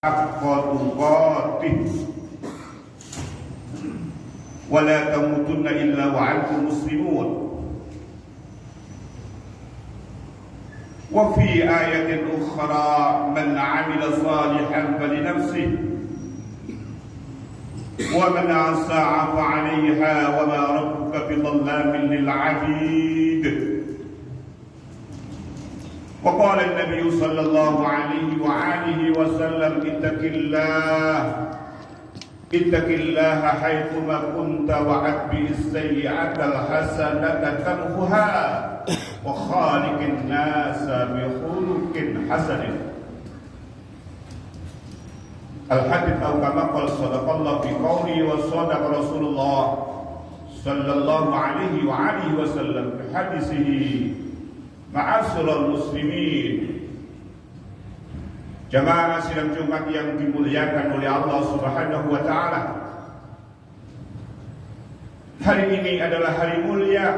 haqqa tuqatih wa la tamutunna illa wa antum muslimun. Wa fi ayatin ukhra man 'amila salihan falinafsihi wa man asaa fa 'alayha wa ma rabbuka bidhallamin lil 'abid. وقال النبي صلى الله عليه وآله وسلم اتق الله حيثما كنت وأتبع السيئة الحسنة تمحها وخالق الناس بخلق حسن. الحديث أو كما قال صدق الله في قوله وصدق رسول الله صلى الله عليه وآله وسلم في حديثه. Ma'asyiral muslimin, jamaah sidang Jumat yang dimuliakan oleh Allah Subhanahu wa taala. Hari ini adalah hari mulia,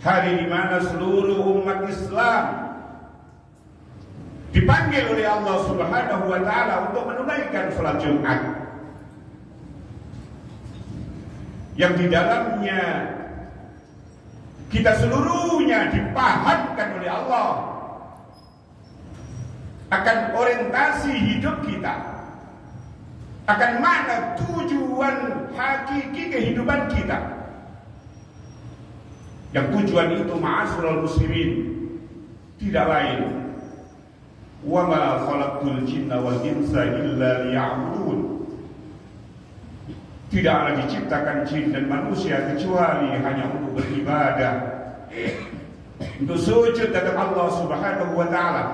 hari di mana seluruh umat Islam dipanggil oleh Allah Subhanahu wa taala untuk menunaikan salat Jumat, yang di dalamnya kita seluruhnya dipahamkan oleh Allah akan orientasi hidup kita, akan mana tujuan hakiki kehidupan kita. Yang tujuan itu, ma'asyiral muslimin, tidak lain, wa ma khalaqtul jinna wal insa illa liya'budun. Tidaklah diciptakan jin dan manusia kecuali hanya untuk beribadah, untuk sujud kepada Allah Subhanahu wa taala.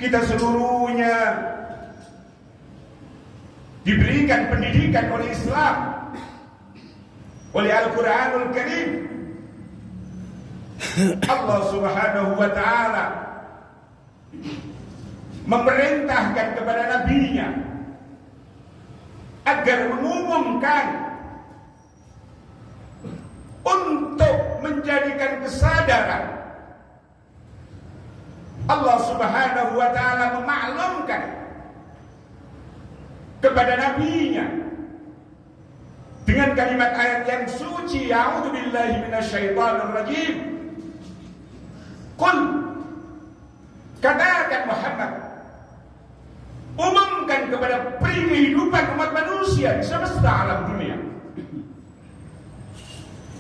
Kita seluruhnya diberikan pendidikan oleh Islam, oleh Al-Qur'anul Karim. Allah Subhanahu wa taala memerintahkan kepada nabinya agar mengumumkan untuk menjadikan kesadaran. Allah Subhanahu wa taala memaklumkan kepada nabinya dengan kalimat ayat yang suci, a'udzubillahi minasyaitonirrajim. Qul, katakan Muhammad, umumkan kepada kehidupan umat manusia di semesta alam dunia.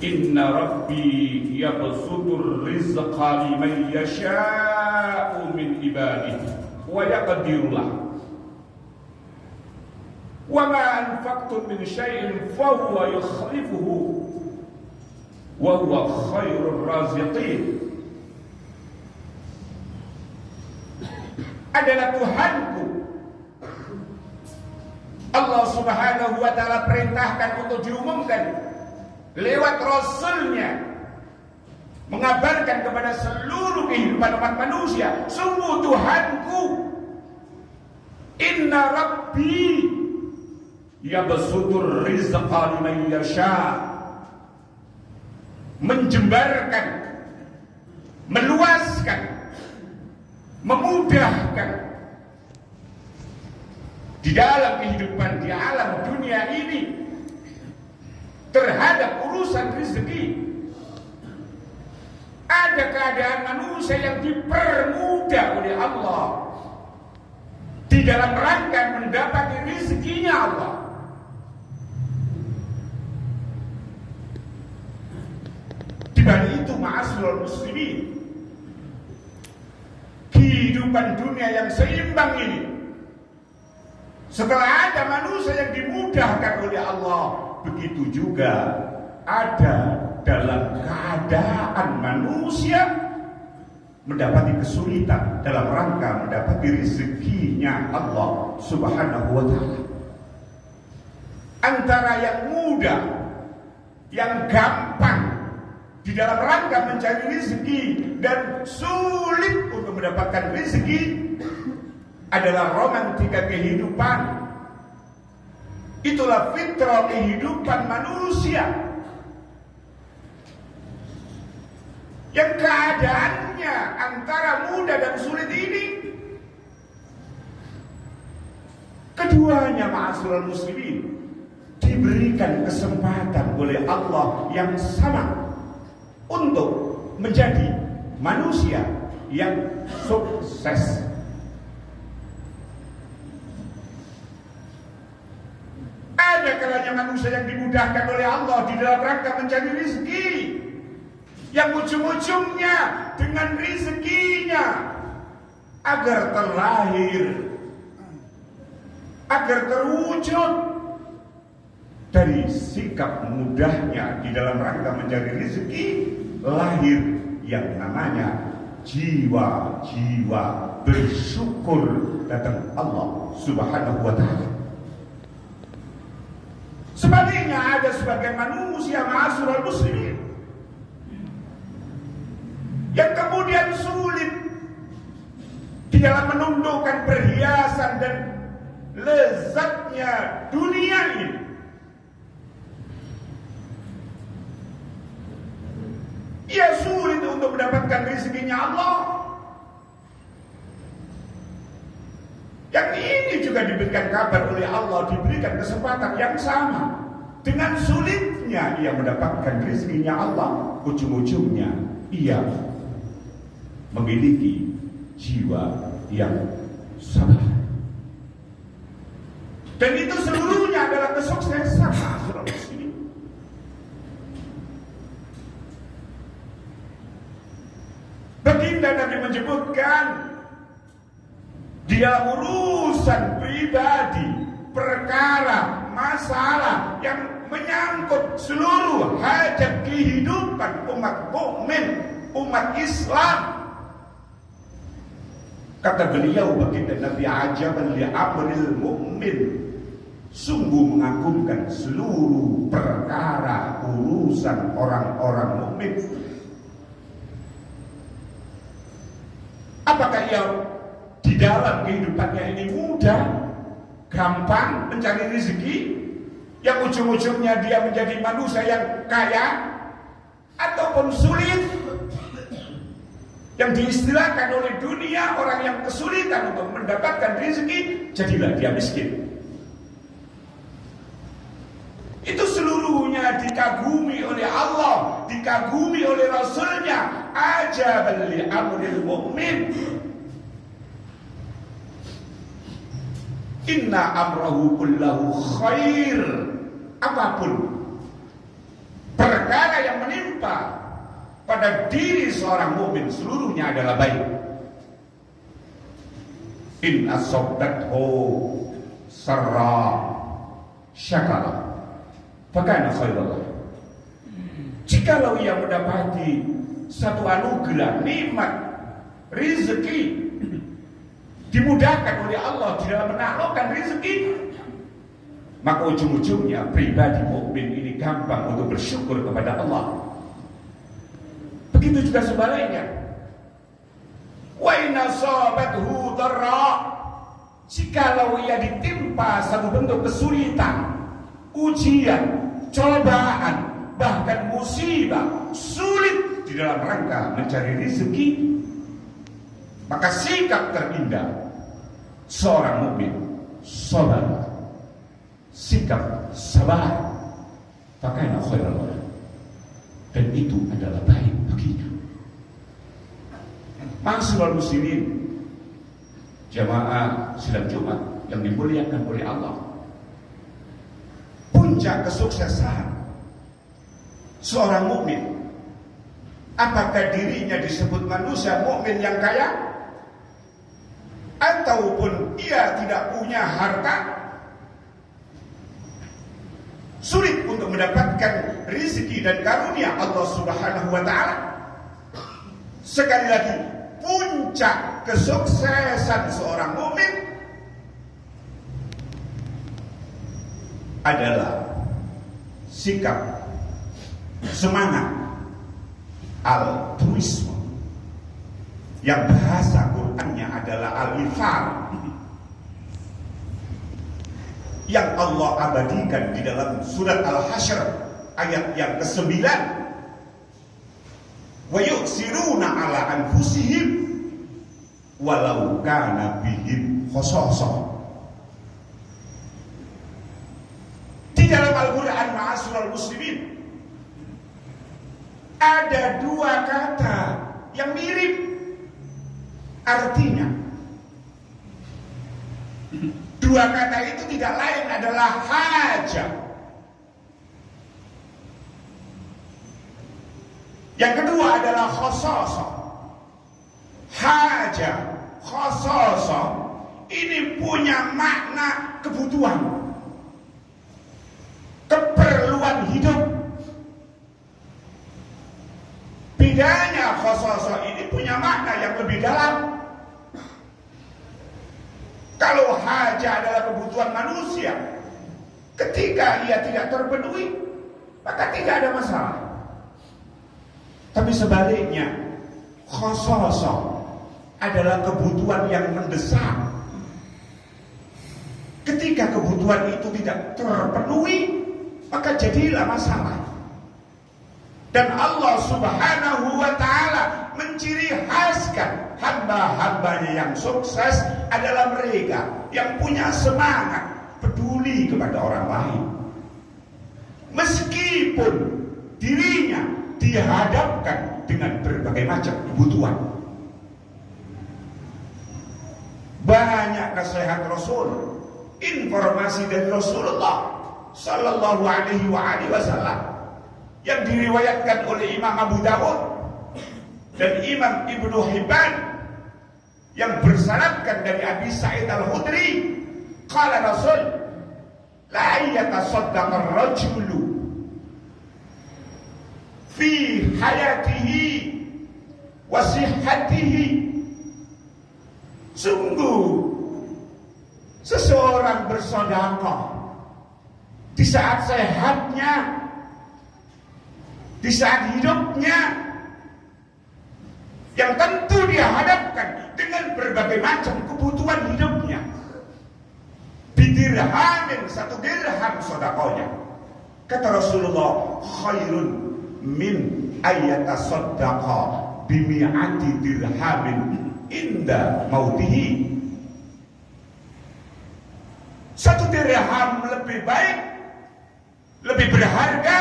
Inna Rabbi yabsutur rizqa liman yasha'u min ibadihi wa yaqdiru lahu. Wa ma anfaqtum min syai'in fa huwa yukhlifuhu wa huwa khairur raziqin. Adalah Tuhanku. Allah Subhanahu wa taala perintahkan untuk diumumkan lewat Rasulnya, mengabarkan kepada seluruh kehidupan umat manusia, sungguh Tuhanku, inna Rabbi yabsutur rizqa liman yasha, menjembarkan, meluaskan, memudahkan di dalam kehidupan di alam dunia ini terhadap urusan rezeki. Ada keadaan manusia yang dipermudah oleh Allah di dalam rangka mendapat rezekinya Allah. Di balik itu, ma'asyiral muslimin, kehidupan dunia yang seimbang ini, setelah ada manusia yang dimudahkan oleh Allah, begitu juga ada dalam keadaan manusia mendapati kesulitan dalam rangka mendapati rezekinya Allah Subhanahu wa taala. Antara yang mudah, yang gampang di dalam rangka mencari rezeki dan sulit untuk mendapatkan rezeki adalah romantika kehidupan. Itulah fitrah kehidupan manusia. yang keadaannya antara mudah dan sulit ini. Keduanya ma'asyiral muslimin diberikan kesempatan oleh Allah yang sama untuk menjadi manusia yang sukses. Ada kalanya manusia yang dimudahkan oleh Allah di dalam rangka mencari rezeki, yang ujung-ujungnya dengan rezekinya agar terlahir, agar terwujud dari sikap mudahnya di dalam rangka mencari rezeki, lahir yang namanya jiwa-jiwa bersyukur datang Allah Subhanahu wa ta'ala. Sebaliknya ada sebagian manusia ma'asyiral muslimin yang kemudian sulit di dalam menundukkan perhiasan dan lezatnya dunia ini. Ia sulit untuk mendapatkan rezekinya Allah. Yang ini juga diberikan kabar oleh Allah, diberikan kesempatan yang sama. Dengan sulitnya ia mendapatkan rezekinya Allah, ujung-ujungnya ia memiliki jiwa yang sabar. Dan itu seluruhnya adalah kesuksesan. Baginda Nabi menyebutkan di dalam urusan pribadi, perkara, masalah yang menyangkut seluruh hajat kehidupan umat mukmin, umat Islam. Kata beliau baginda Nabi, ajaban li amril mu'min, sungguh mengagumkan seluruh perkara urusan orang-orang mukmin. Apakah ia di dalam kehidupannya ini mudah, gampang mencari rezeki, yang ujung-ujungnya dia menjadi manusia yang kaya, ataupun sulit, yang diistilahkan oleh dunia orang yang kesulitan untuk mendapatkan rezeki, jadilah dia miskin. Itu seluruhnya dikagumi oleh Allah, dikagumi oleh Rasulnya. Ajaban li amril mu'min, inna amrahu kullahu khair. Apapun perkara yang menimpa pada diri seorang mukmin, seluruhnya adalah baik. In asobdathu sarra syakara fakana khairan. Jikalau ia mendapati satu anugerah, nikmat, rezeki, dimudahkan oleh Allah di dalam menaklukkan rezeki, maka ujung-ujungnya pribadi mukmin ini gampang untuk bersyukur kepada Allah. Begitu juga sebaliknya. Wa in asabathu dharra, jikalau ia ditimpa satu bentuk kesulitan, ujian, cobaan, bahkan musibah, sulit di dalam rangka mencari rezeki, maka sikap terindah seorang mukmin sabar, sikap sabar, fakana khairan, dan itu adalah baik baginya. Ma'asyiral muslimin, jamaah sidang Jumat yang dimuliakan oleh Allah, puncak kesuksesan seorang mukmin, apakah dirinya disebut manusia mukmin yang kaya, ataupun ia tidak punya harta, sulit untuk mendapatkan rezeki dan karunia Allah Subhanahu wa ta'ala. Sekali lagi, puncak kesuksesan seorang mukmin adalah sikap semangat altruisme, yang bahasa Qur'annya adalah al-ifar, yang Allah abadikan di dalam surat Al-Hasyr ayat yang ke-9. wa yu'siruna ala anfusihim walau kana bihim khasasah. Di dalam Al-Quran, ma'asyiral muslimin, ada dua kata yang mirip artinya. Dua kata itu tidak lain adalah haja. Yang kedua adalah khasasah. Haja, khasasah ini punya makna kebutuhan, keperluan hidup. Bedanya khasasah ini punya makna yang lebih dalam. Kalau haja adalah kebutuhan manusia, ketika ia tidak terpenuhi, maka tidak ada masalah. Tapi sebaliknya, khasasah adalah kebutuhan yang mendesak. Ketika kebutuhan itu tidak terpenuhi, maka jadilah masalah. Dan Allah Subhanahu wa ta'ala menciri khaskan hamba-hambanya yang sukses adalah mereka yang punya semangat peduli kepada orang lain, meskipun dirinya dihadapkan dengan berbagai macam kebutuhan. Banyak nasihat Rasul, informasi dari Rasulullah Sallallahu Alaihi Wasallam yang diriwayatkan oleh Imam Abu Dawud dan Imam Ibnu Hibban, yang bersanadkan dari Abi Sa'id Al-Khudri, qala Rasul la yatasaddaqa ar-rajulu fi hayatihi wa sihhatihi. Sungguh seseorang bersedekah di saat sehatnya, di saat hidupnya, yang tentu dia hadapkan dengan berbagai macam kebutuhan hidupnya. Bidirhamin, 1 dirham sedekahnya. Kata Rasulullah, khairun min ayyatasaddaqa bimi'ati dirhamin inda mautihi. 1 dirham lebih baik, lebih berharga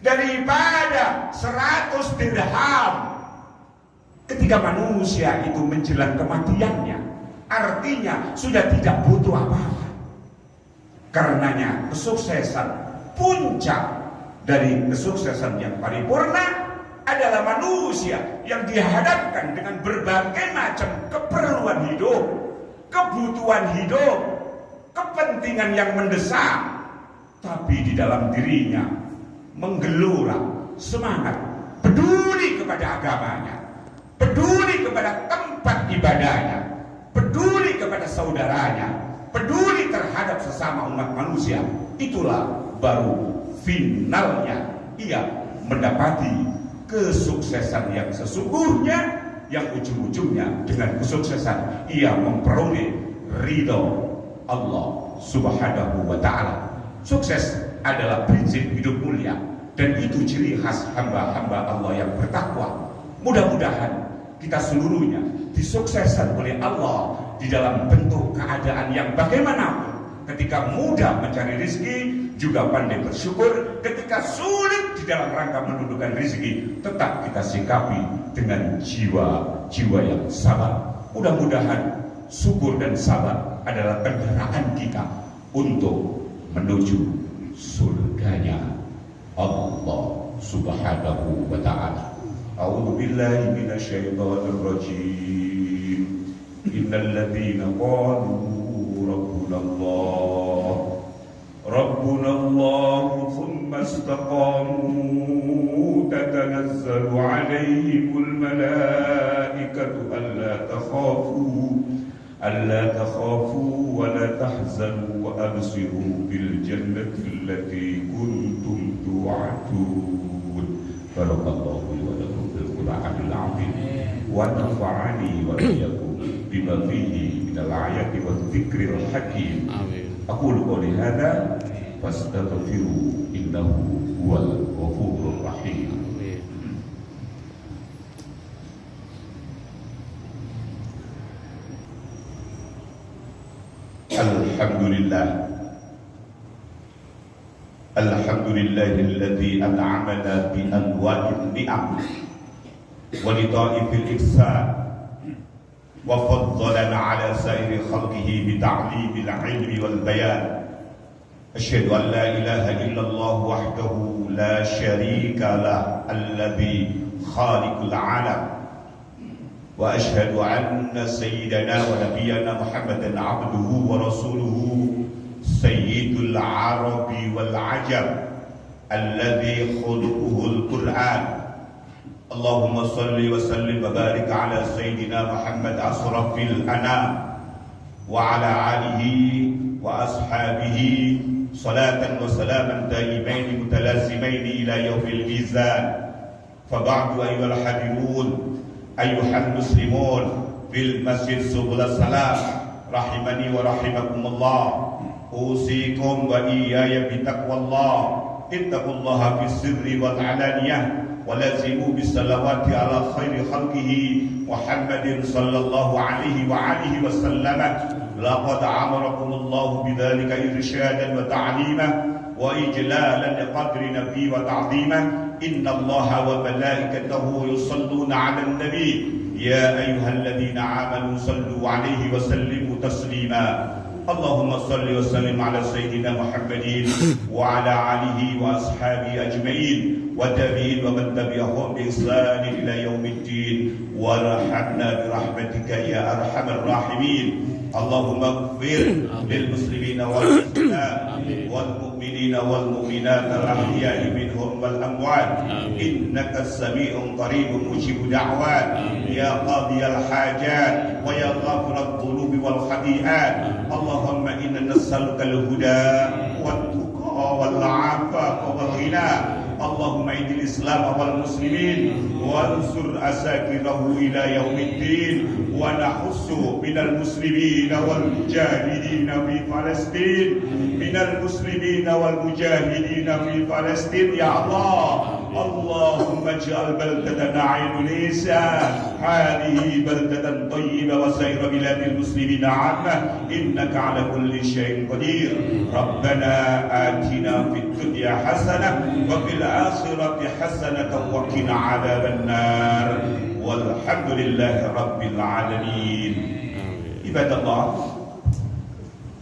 daripada 100 dirham ketika manusia itu menjelang kematiannya. Artinya sudah tidak butuh apa-apa. Karenanya kesuksesan, puncak dari kesuksesan yang paripurna adalah manusia yang dihadapkan dengan berbagai macam keperluan hidup, kebutuhan hidup, kepentingan yang mendesak, tapi di dalam dirinya menggelora semangat peduli kepada agamanya, peduli kepada tempat ibadahnya, peduli kepada saudaranya, peduli terhadap sesama umat manusia. Itulah baru finalnya ia mendapati kesuksesan yang sesungguhnya, yang ujung-ujungnya dengan kesuksesan ia memperoleh ridho Allah Subhanahu wa ta'ala. Sukses adalah prinsip hidup mulia, dan itu ciri khas hamba-hamba Allah yang bertakwa. Mudah-mudahan kita seluruhnya disukseskan oleh Allah di dalam bentuk keadaan yang bagaimanapun. Ketika mudah mencari rezeki, juga pandai bersyukur. Ketika sulit di dalam rangka menundukkan rezeki, tetap kita sikapi dengan jiwa-jiwa yang sabar. Mudah-mudahan syukur dan sabar adalah kendaraan kita untuk menuju surganya Allah Subhanahu wa ta'ala. A'udzu billahi minasyaitonir rajim. Innal ladzina qalu Rabbuna Allah thumma istaqamu tatanazzalu 'alaihimul malaikatu alla takhafu wa la tahzanu wa abshiru bil jannati allati kuntum tu'adun. Barakallahu li wa lakum bil Qur'anil 'azim wa nafa'ani wa iyyakum bima fihi minal ayati wa dzikril hakim. Amin. Aqulu qouli hadza fastaghfiru innahu huwal ghafurur rahim. Amin. Alhamdulillah. Alhamdulillahilladzi an'amana bi anwa'in ni'am wa lidha'ifil ihsan wa faddalana 'ala sa'iri khalqihi bi ta'limil 'ilmi wal bayan. Asyhadu an la ilaha illallah wahdahu la syarika lah alladzi khaliqul 'alam wa asyhadu anna sayyidana wa nabiyyana Muhammadan 'abduhu wa rasuluhu sayyidul arabi wal ajam alladzi khuluquhul Qur'an. Allahumma salli wa sallim wa barik ala sayyidina Muhammad asrafil anam wa ala alihi wa ashabihi salatan wa salaman daimaini mutalazimaini ila yaumil mizan. Fa ba'du ayyuhal hadirun ayyuhal muslimun fil masjid subul salam rahimani wa rahimakumullah. Usikum wa iyaya bitaqwallah. Ittaqullaha fis sirri wal alaniyah wa lazimu bis salawati ala khairi khalqihi Muhammadin sallallahu alaihi wa alihi wa sallam. Laqad amarakumullahu bidzalika irsyadan wa ta'liman wa ijlalan liqadri nabi wa ta'ziman. Innallaha wa malaikatahu yusalluna 'alan nabi ya ayyuhalladzina amanu sallu 'alaihi wa sallimu taslima. Allahumma salli wa sallim ala sayyidina Muhammadin wa ala alihi wa ashabihi ajma'in wa tabi'in wa man tabi'ahum bi ihsan ila yaumiddin warhamna bi rahmatika ya arhamar rahimin. Allahumma ighfir lil muslimina wal muslimat wal mu'minina wal mu'minat al ahya'i minhum wal amwat innaka as-sami'un qaribun mujibud da'wat ya qadiyal hajat wa ya ghafirad dhunubi wal khati'at. Allahumma inna nas'aluka al-huda wat tuqa wal 'afafa wal ghina. Allahumma idil Islam wal muslimin wansur asakirahu ila yaumiddin wa nahussu minal muslimin wal mujahidin fi Palestin minal muslimin wal mujahidin fi Palestin ya Allah. Allahumma ij'al baldatana Indonesia hadhihi baldatan thayyibah wa sa'ir biladil muslimin 'amma innaka 'ala kulli syai'in qadir. Rabbana atina fid dunya hasanah wa fil akhirati hasanatan wa qina 'adzaban nar. Walhamdulillahi rabbil alamin. Ibadallah,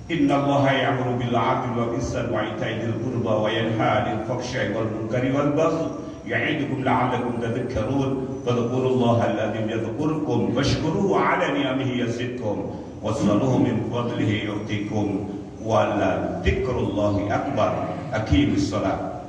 innallaha ya'muru bil 'adli wal ihsani wa ita'i dzil qurba wa yanha 'anil fahsya'i wal munkari wal baghi ya'idukum la'allakum tadhakkarun. Fadhkurullaha alladzi yadhkurukum washkuruhu 'ala ni'amihi yazidkum was'aluhu min fadlihi yu'tikum wa la dzikrullahi akbar. Aqimis shalah.